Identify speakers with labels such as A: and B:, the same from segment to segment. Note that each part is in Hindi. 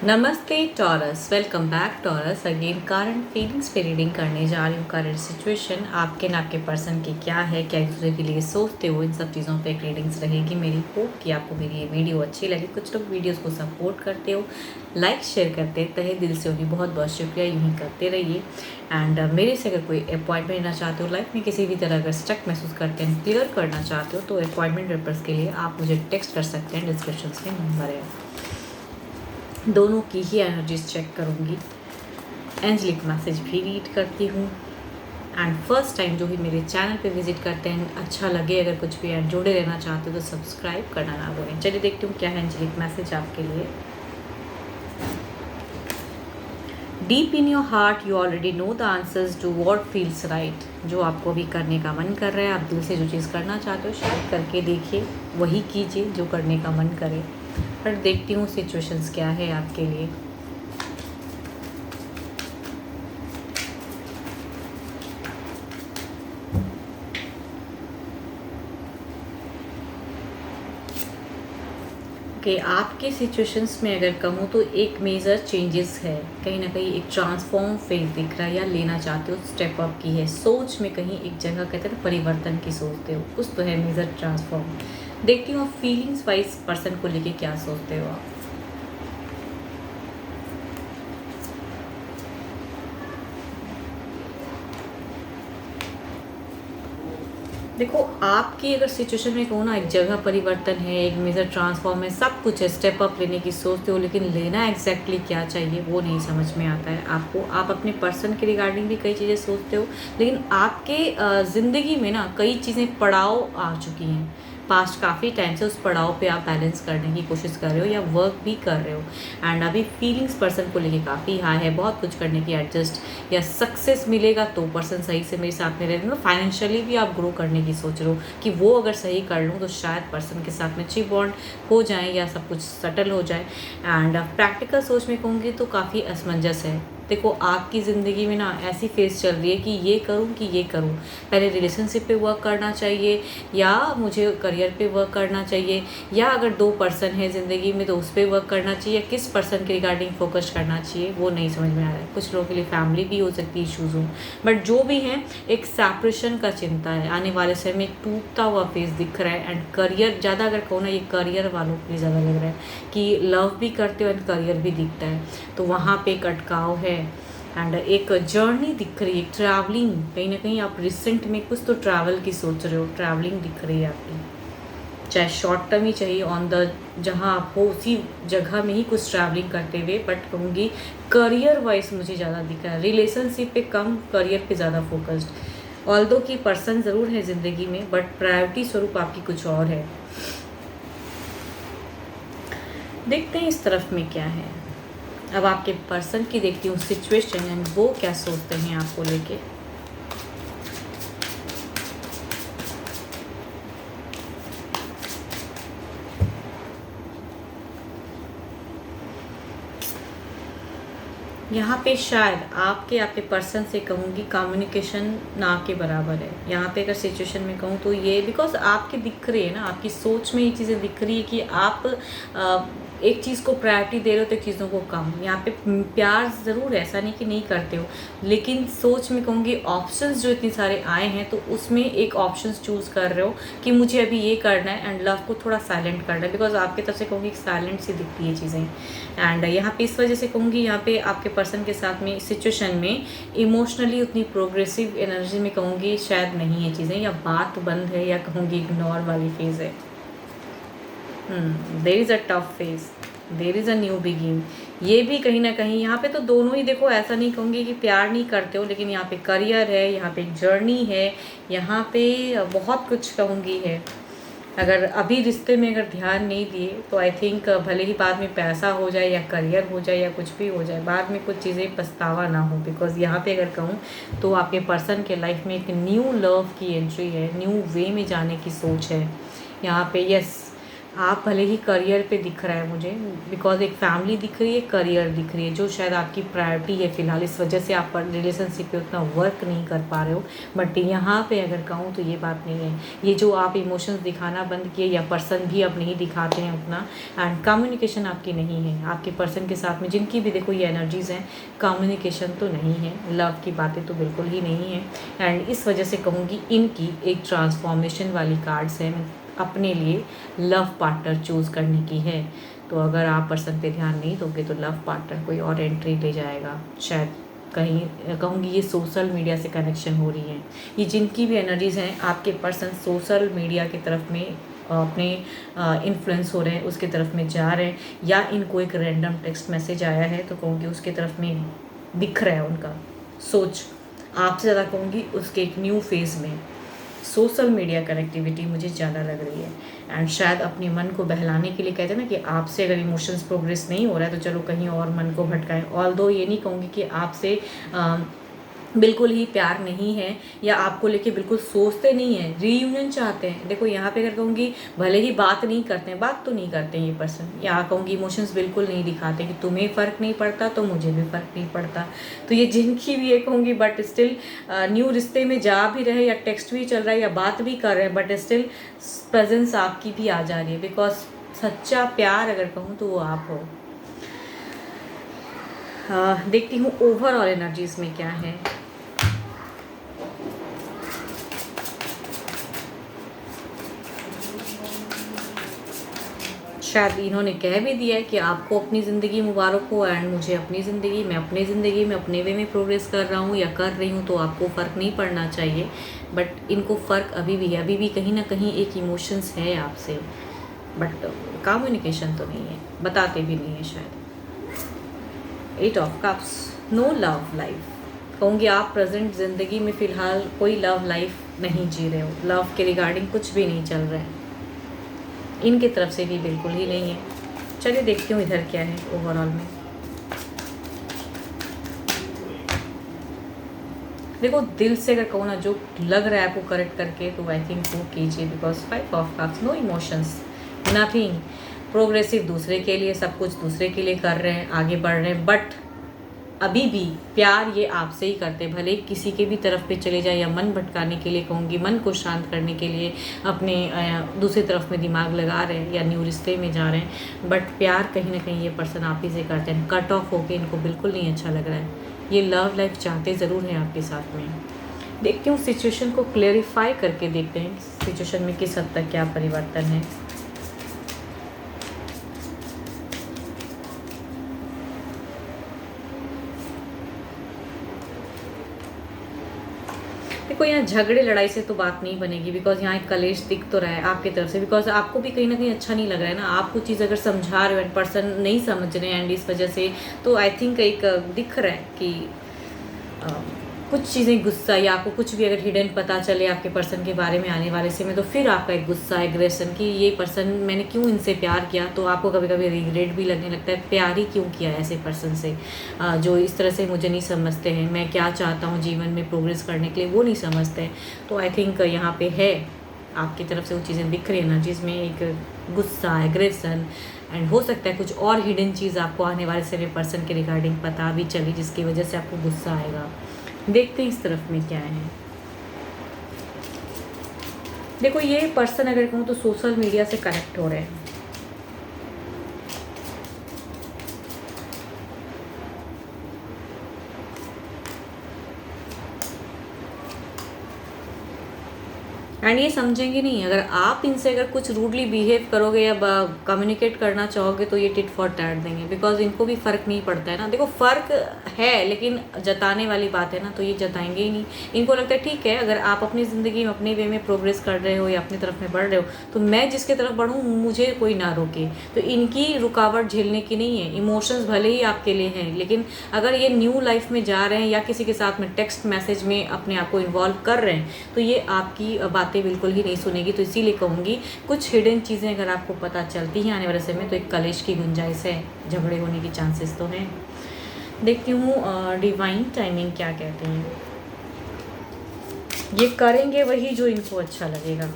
A: नमस्ते taurus, welcome back taurus. Again current feelings पे रीडिंग करने जा रही हूँ। करंट सिचुएशन आपके ना आपके पर्सन की क्या है, क्या एक दूसरे के लिए सोचते हो, इन सब चीज़ों पे एक रीडिंग्स रहेगी। मेरी होप कि आपको मेरी ये वीडियो अच्छी लगी। कुछ लोग वीडियोस को सपोर्ट करते हो, लाइक शेयर करते हैं, तहे दिल से उन्हें बहुत बहुत शुक्रिया। यूँ ही करते रहिए। एंड मेरे से अगर कोई अपॉइंटमेंट लेना चाहते हो, लाइफ में किसी भी तरह अगर स्टक महसूस करते हैं, क्लियर करना चाहते हो, तो अपॉइंटमेंट पर्पज़ के लिए आप मुझे टेक्स्ट कर सकते हैं। डिस्क्रिप्शन में नंबर है। दोनों की ही एनर्जीज चेक करूँगी, एंजलिक मैसेज भी रीड करती हूँ। एंड फर्स्ट टाइम जो भी मेरे चैनल पे विजिट करते हैं, अच्छा लगे अगर कुछ भी एंड जुड़े रहना चाहते हो तो सब्सक्राइब करना ना भूलें। चलिए देखती हूँ क्या है एंजलिक मैसेज आपके लिए। Deep in your heart you already know the answers to what feels right. जो आपको भी करने का मन कर रहा है, आप दिल से जो चीज़ करना चाहते हो शायद करके देखिए, वही कीजिए जो करने का मन करे। पर देखती हूँ सिचुएशंस क्या है आपके लिए। कि आपके सिचुएशंस में अगर कहूँ तो एक मेजर चेंजेस है, कहीं ना कहीं एक ट्रांसफॉर्म फेज दिख रहा है या लेना चाहते हो, स्टेप अप की है सोच में। कहीं एक जगह कहते हैं ना परिवर्तन की सोचते हो, कुछ तो है मेजर ट्रांसफॉर्म। देखती हूँ आप फीलिंग्स वाइज पर्सन को लेके क्या सोचते हो आप। देखो आपकी अगर सिचुएशन में कहूँ ना, एक जगह परिवर्तन है, एक मेजर ट्रांसफॉर्म है, सब कुछ है, स्टेप अप लेने की सोचते हो, लेकिन लेना एग्जैक्टली क्या चाहिए वो नहीं समझ में आता है आपको। आप अपने पर्सन के रिगार्डिंग भी कई चीज़ें सोचते हो, लेकिन आपके ज़िंदगी में ना कई चीज़ें पड़ाव आ चुकी हैं। पास्ट काफ़ी टाइम से उस पड़ाव पे आप बैलेंस करने की कोशिश कर रहे हो या वर्क भी कर रहे हो। एंड अभी फीलिंग्स पर्सन को लेके काफ़ी हाई है, बहुत कुछ करने की एडजस्ट या सक्सेस मिलेगा तो पर्सन सही से मेरे साथ में रहे। मतलब फाइनेंशियली भी आप ग्रो करने की सोच रहे हो कि वो अगर सही कर लूँ तो शायद पर्सन के साथ में अच्छी बॉन्ड हो जाए या सब कुछ सेटल हो जाए। एंड प्रैक्टिकल सोच में कहूँगी तो काफ़ी असमंजस है। देखो आपकी ज़िंदगी में ना ऐसी फेज चल रही है कि ये करूँ कि ये करूँ, पहले रिलेशनशिप पे वर्क करना चाहिए या मुझे करियर पे वर्क करना चाहिए, या अगर दो पर्सन है ज़िंदगी में तो उस पर वर्क करना चाहिए, किस पर्सन के रिगार्डिंग फोकस करना चाहिए वो नहीं समझ में आ रहा है। कुछ लोगों के लिए फैमिली भी हो सकती है, इशूज़ हो, बट जो भी है एक सेपरेशन का चिंता है। आने वाले समय में एक टूटता हुआ फेस दिख रहा है। एंड करियर ज़्यादा अगर कहूँ ना, ये करियर वालों के लिए ज़्यादा लग रहा है कि लव भी करते हो एंड करियर भी दिखता है, तो वहाँ पे एक अटकाव है। एंड एक जर्नी दिख रही है, ट्रैवलिंग, कहीं ना कहीं आप रिसेंट में कुछ तो ट्रैवल की सोच रहे हो, ट्रैवलिंग दिख रही है आपकी, चाहे शॉर्ट टर्म ही चाहिए ऑन द जहाँ आप हो उसी जगह में ही कुछ ट्रैवलिंग करते हुए। बट कहूँगी करियर वाइज मुझे ज़्यादा दिख रहा है, रिलेशनशिप पे कम, करियर पे ज़्यादा फोकस्ड। ऑल्दो की पर्सन ज़रूर है ज़िंदगी में, बट प्रायोरिटी स्वरूप आपकी कुछ और है। देखते हैं इस तरफ में क्या है। अब आपके पर्सन की देखती हूँ सिचुएशन एंड वो क्या सोचते हैं आपको लेके। यहाँ पे शायद आपके पर्सन से कहूँगी कम्युनिकेशन ना के बराबर है। यहाँ पे अगर सिचुएशन में कहूँ तो ये बिकॉज आपकी दिख रही है ना, आपकी सोच में ये चीज़ें दिख रही है कि आप एक चीज़ को प्रायोरिटी दे रहे हो तो चीज़ों को कम। यहाँ पे प्यार ज़रूर है, ऐसा नहीं कि नहीं करते हो, लेकिन सोच में कहूँगी ऑप्शंस जो इतने सारे आए हैं तो उसमें एक ऑप्शंस चूज़ कर रहे हो कि मुझे अभी ये करना है, एंड लव को थोड़ा साइलेंट करना है। बिकॉज आपकी तरफ से कहूँगी साइलेंट सी दिखती है चीज़ें। एंड यहाँ पे इस वजह से कहूँगी यहाँ पे आपके पर्सन के साथ में सिचुएशन में इमोशनली उतनी प्रोग्रेसिव एनर्जी में कहूँगी शायद नहीं है चीज़ें, या बात बंद है, या कहूँगी इग्नोर वाली फेज़ है। There is a tough phase, there is a new begin. ये भी कहीं ना कहीं यहाँ पे तो दोनों ही देखो, ऐसा नहीं कहूँगी कि प्यार नहीं करते हो, लेकिन यहाँ पे करियर है, यहाँ पे जर्नी है, यहाँ पे बहुत कुछ कहूँगी है। अगर अभी रिश्ते में अगर ध्यान नहीं दिए तो आई थिंक भले ही बाद में पैसा हो जाए या करियर हो जाए या कुछ भी हो जाए, बाद में कुछ चीज़ें पछतावा ना हो। बिकॉज यहाँ पे अगर कहूँ तो आपके पर्सन के लाइफ में एक न्यू लव की एंट्री है, न्यू वे में जाने की सोच है। यहाँ पे यस, आप भले ही करियर पे दिख रहा है मुझे, बिकॉज एक फैमिली दिख रही है, करियर दिख रही है, जो शायद आपकी प्रायोरिटी है फ़िलहाल, इस वजह से आप रिलेशनशिप पे उतना वर्क नहीं कर पा रहे हो। बट यहाँ पे अगर कहूँ तो ये बात नहीं है। ये जो आप इमोशंस दिखाना बंद किए, या पर्सन भी अब नहीं दिखाते हैं उतना, एंड कम्युनिकेशन आपकी नहीं है आपके पर्सन के साथ में, जिनकी भी देखो ये एनर्जीज़ हैं, कम्युनिकेशन तो नहीं है, लव की बातें तो बिल्कुल ही नहीं है। एंड इस वजह से कहूँगी इनकी एक ट्रांसफॉर्मेशन वाली कार्ड्स है, अपने लिए लव पार्टनर चूज़ करने की है। तो अगर आप पर्सन पे ध्यान नहीं दोगे तो लव पार्टनर कोई और एंट्री ले जाएगा। शायद कहीं कहूँगी ये सोशल मीडिया से कनेक्शन हो रही है। ये जिनकी भी एनर्जीज़ हैं, आपके पर्सन सोशल मीडिया की तरफ में अपने इन्फ्लुएंस हो रहे हैं, उसके तरफ में जा रहे हैं, या इनको एक रैंडम टेक्स्ट मैसेज आया है तो कहूँगी उसके तरफ में दिख रहा है उनका सोच। आपसे ज़्यादा कहूँगी उसके एक न्यू फेज़ में सोशल मीडिया कनेक्टिविटी मुझे ज़्यादा लग रही है। एंड शायद अपने मन को बहलाने के लिए कहते हैं ना कि आपसे अगर इमोशंस प्रोग्रेस नहीं हो रहा है तो चलो कहीं और मन को भटकाएं। ऑल्दो ये नहीं कहूँगी कि आपसे बिल्कुल ही प्यार नहीं है, या आपको लेके बिल्कुल सोचते नहीं हैं, रीयूनियन चाहते हैं। देखो यहाँ पे अगर कहूँगी भले ही बात नहीं करते हैं, बात तो नहीं करते हैं ये पर्सन, यहाँ कहूँगी इमोशंस बिल्कुल नहीं दिखाते कि तुम्हें फ़र्क नहीं पड़ता तो मुझे भी फ़र्क नहीं पड़ता। तो ये जिनकी भी ये कहूँगी, बट स्टिल न्यू रिश्ते में जा भी रहे, या टेक्स्ट भी चल रहा है, या बात भी कर रहे हैं, बट स्टिल प्रेजेंस आपकी भी आ जा रही है, बिकॉज सच्चा प्यार अगर कहूँ तो वो आप हो। देखती हूँ ओवरऑल एनर्जीज में क्या है। शायद इन्होंने कह भी दिया है कि आपको अपनी ज़िंदगी मुबारक हो, एंड मुझे अपनी ज़िंदगी, मैं अपनी ज़िंदगी में अपने वे में प्रोग्रेस कर रहा हूँ या कर रही हूँ, तो आपको फ़र्क नहीं पड़ना चाहिए। बट इनको फ़र्क अभी भी है, अभी भी कहीं ना कहीं एक इमोशंस है आपसे, बट कम्युनिकेशन तो नहीं है, बताते भी नहीं है शायद। 8 of cups, no love life. कहूँगी आप प्रेजेंट ज़िंदगी में फ़िलहाल कोई लव लाइफ नहीं जी रहे हो, लव के रिगार्डिंग कुछ भी नहीं चल रहा है, इनकी तरफ से भी बिल्कुल ही नहीं है। चलिए देखती हूँ इधर क्या है ओवरऑल में। देखो दिल से अगर कहूँ ना, जो लग रहा है आपको करेक्ट करके, तो आई थिंक वो कीजिए, because 5 of cups, no emotions, nothing, progressive, दूसरे के लिए सब कुछ दूसरे के लिए कर रहे हैं, आगे बढ़ रहे हैं, बट अभी भी प्यार ये आपसे ही करते, भले किसी के भी तरफ पे चले जाए, या मन भटकाने के लिए कहूँगी, मन को शांत करने के लिए अपने दूसरी तरफ में दिमाग लगा रहे हैं, या न्यू रिश्ते में जा रहे हैं, बट प्यार कहीं ना कहीं ये पर्सन आप ही से करते हैं। कट ऑफ होके इनको बिल्कुल नहीं अच्छा लग रहा है, ये लव लाइफ चाहते ज़रूर हैं आपके साथ में। देखती हूँ सिचुएशन को क्लेरिफाई करके देखते हैं सिचुएशन में किस हद तक क्या परिवर्तन है। देखो यहाँ झगड़े लड़ाई से तो बात नहीं बनेगी, बिकॉज यहाँ एक कलेश दिख तो रहा है आपकी तरफ से, बिकॉज आपको भी कहीं ना कहीं अच्छा नहीं लग रहा है ना, आप कुछ चीज़ अगर समझा रहे हो एंड पर्सन नहीं समझ रहे हैं, एंड इस वजह से तो आई थिंक एक दिख रहा है कि कुछ चीज़ें गुस्सा, या आपको कुछ भी अगर हिडन पता चले आपके पर्सन के बारे में आने वाले समय, तो फिर आपका एक गुस्सा, एग्रेशन कि ये पर्सन, मैंने क्यों इनसे प्यार किया, तो आपको कभी कभी रिग्रेट भी लगने लगता है, प्यार ही क्यों किया ऐसे पर्सन से जो इस तरह से मुझे नहीं समझते हैं, मैं क्या चाहता हूँ जीवन में प्रोग्रेस करने के लिए वो नहीं समझते हैं। तो आई थिंक यहाँ पे है आपकी तरफ से वो चीज़ें दिख रही है ना, जिसमें एक गुस्सा, एग्रेशन, एंड हो सकता है कुछ और हिडन चीज़ आपको आने वाले समय पर्सन के रिगार्डिंग पता भी चली, जिसकी वजह से आपको गुस्सा आएगा। देखते हैं इस तरफ में क्या है। देखो ये पर्सन अगर कहूँ तो सोशल मीडिया से कनेक्ट हो रहे हैं, एंड ये समझेंगे नहीं। अगर आप इनसे अगर कुछ रूडली बिहेव करोगे या कम्युनिकेट करना चाहोगे तो ये टिट फॉर टैट देंगे, बिकॉज इनको भी फ़र्क नहीं पड़ता है ना। देखो फ़र्क है, लेकिन जताने वाली बात है ना, तो ये जताएंगे ही नहीं। इनको लगता है ठीक है, अगर आप अपनी ज़िंदगी में अपने वे में प्रोग्रेस कर रहे हो या अपनी तरफ में बढ़ रहे हो, तो मैं जिसके तरफ बढ़ूँ मुझे कोई ना रोके। तो इनकी रुकावट झेलने की नहीं है। इमोशंस भले ही आपके लिए हैं, लेकिन अगर ये न्यू लाइफ में जा रहे हैं या किसी के साथ में टेक्स्ट मैसेज में अपने आप को इन्वॉल्व कर रहे हैं, तो ये आपकी बातें बिल्कुल ही नहीं सुनेगी। तो इसीलिए कहूँगी कुछ हिडन चीज़ें अगर आपको पता चलती हैं आने वाले समय में, तो एक कलेश की गुंजाइश है, झगड़े होने की चांसेस तो हैं। देखती हूँ डिवाइन टाइमिंग क्या कहते हैं। ये करेंगे वही जो इनको अच्छा लगेगा।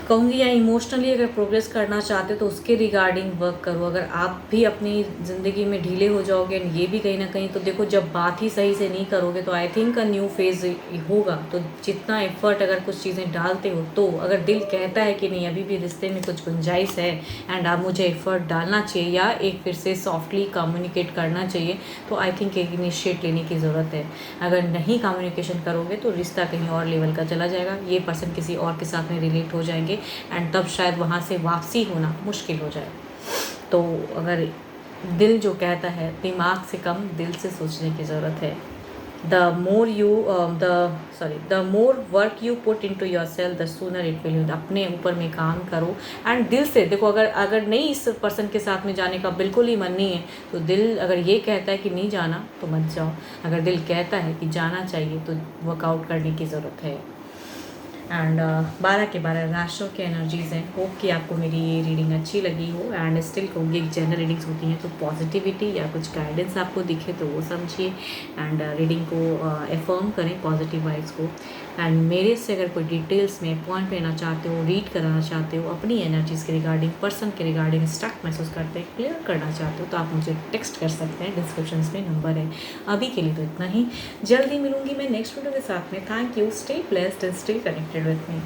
A: कहूँगी या इमोशनली अगर प्रोग्रेस करना चाहते हो तो उसके रिगार्डिंग वर्क करो। अगर आप भी अपनी ज़िंदगी में ढीले हो जाओगे एंड ये भी कहीं ना कहीं, तो देखो जब बात ही सही से नहीं करोगे तो I think a new phase होगा। तो जितना एफर्ट अगर कुछ चीज़ें डालते हो, तो अगर दिल कहता है कि नहीं अभी भी रिश्ते में कुछ गुंजाइश है एंड आप मुझे एफर्ट डालना चाहिए या एक फिर से सॉफ्टली कम्युनिकेट करना चाहिए, तो आई थिंक एक इनिशिएट लेने की ज़रूरत है। अगर नहीं कम्युनिकेशन करोगे तो रिश्ता कहीं और लेवल का चला जाएगा, ये पर्सन किसी और के साथ में रिलेट हो जाएंगे एंड तब शायद वहाँ से वापसी होना मुश्किल हो जाए। तो अगर दिल जो कहता है, दिमाग से कम दिल से सोचने की ज़रूरत है। The more work you put into yourself the sooner it will. अपने ऊपर में काम करो एंड दिल से देखो। अगर नहीं इस पर्सन के साथ में जाने का बिल्कुल ही मन नहीं है, तो दिल अगर ये कहता है कि नहीं जाना तो मत जाओ। अगर दिल कहता है कि जाना चाहिए तो वर्कआउट करने की ज़रूरत है। एंड 12 के 12 राशियों के एनर्जीज़ हैं। होप कि आपको मेरी ये रीडिंग अच्छी लगी हो। एंड स्टिल कहूँगी जनरल रीडिंग्स होती हैं तो पॉजिटिविटी या कुछ गाइडेंस आपको दिखे तो वो समझिए एंड रीडिंग को एफर्म करें, पॉजिटिव वाइब्स को। एंड मेरे से अगर कोई डिटेल्स में पॉइंट लेना चाहते हो, रीड कराना चाहते हो, अपनी एनर्जीज़ के रिगार्डिंग, पर्सन के रिगार्डिंग स्टक महसूस करते हैं, क्लियर करना चाहते हो, तो आप मुझे टेक्स्ट कर सकते हैं। डिस्क्रिप्शन में नंबर है। अभी के लिए तो इतना ही। जल्दी मिलूंगी मैं नेक्स्ट वीडियो के साथ में। Thank you. Stay blessed and stay connected with me.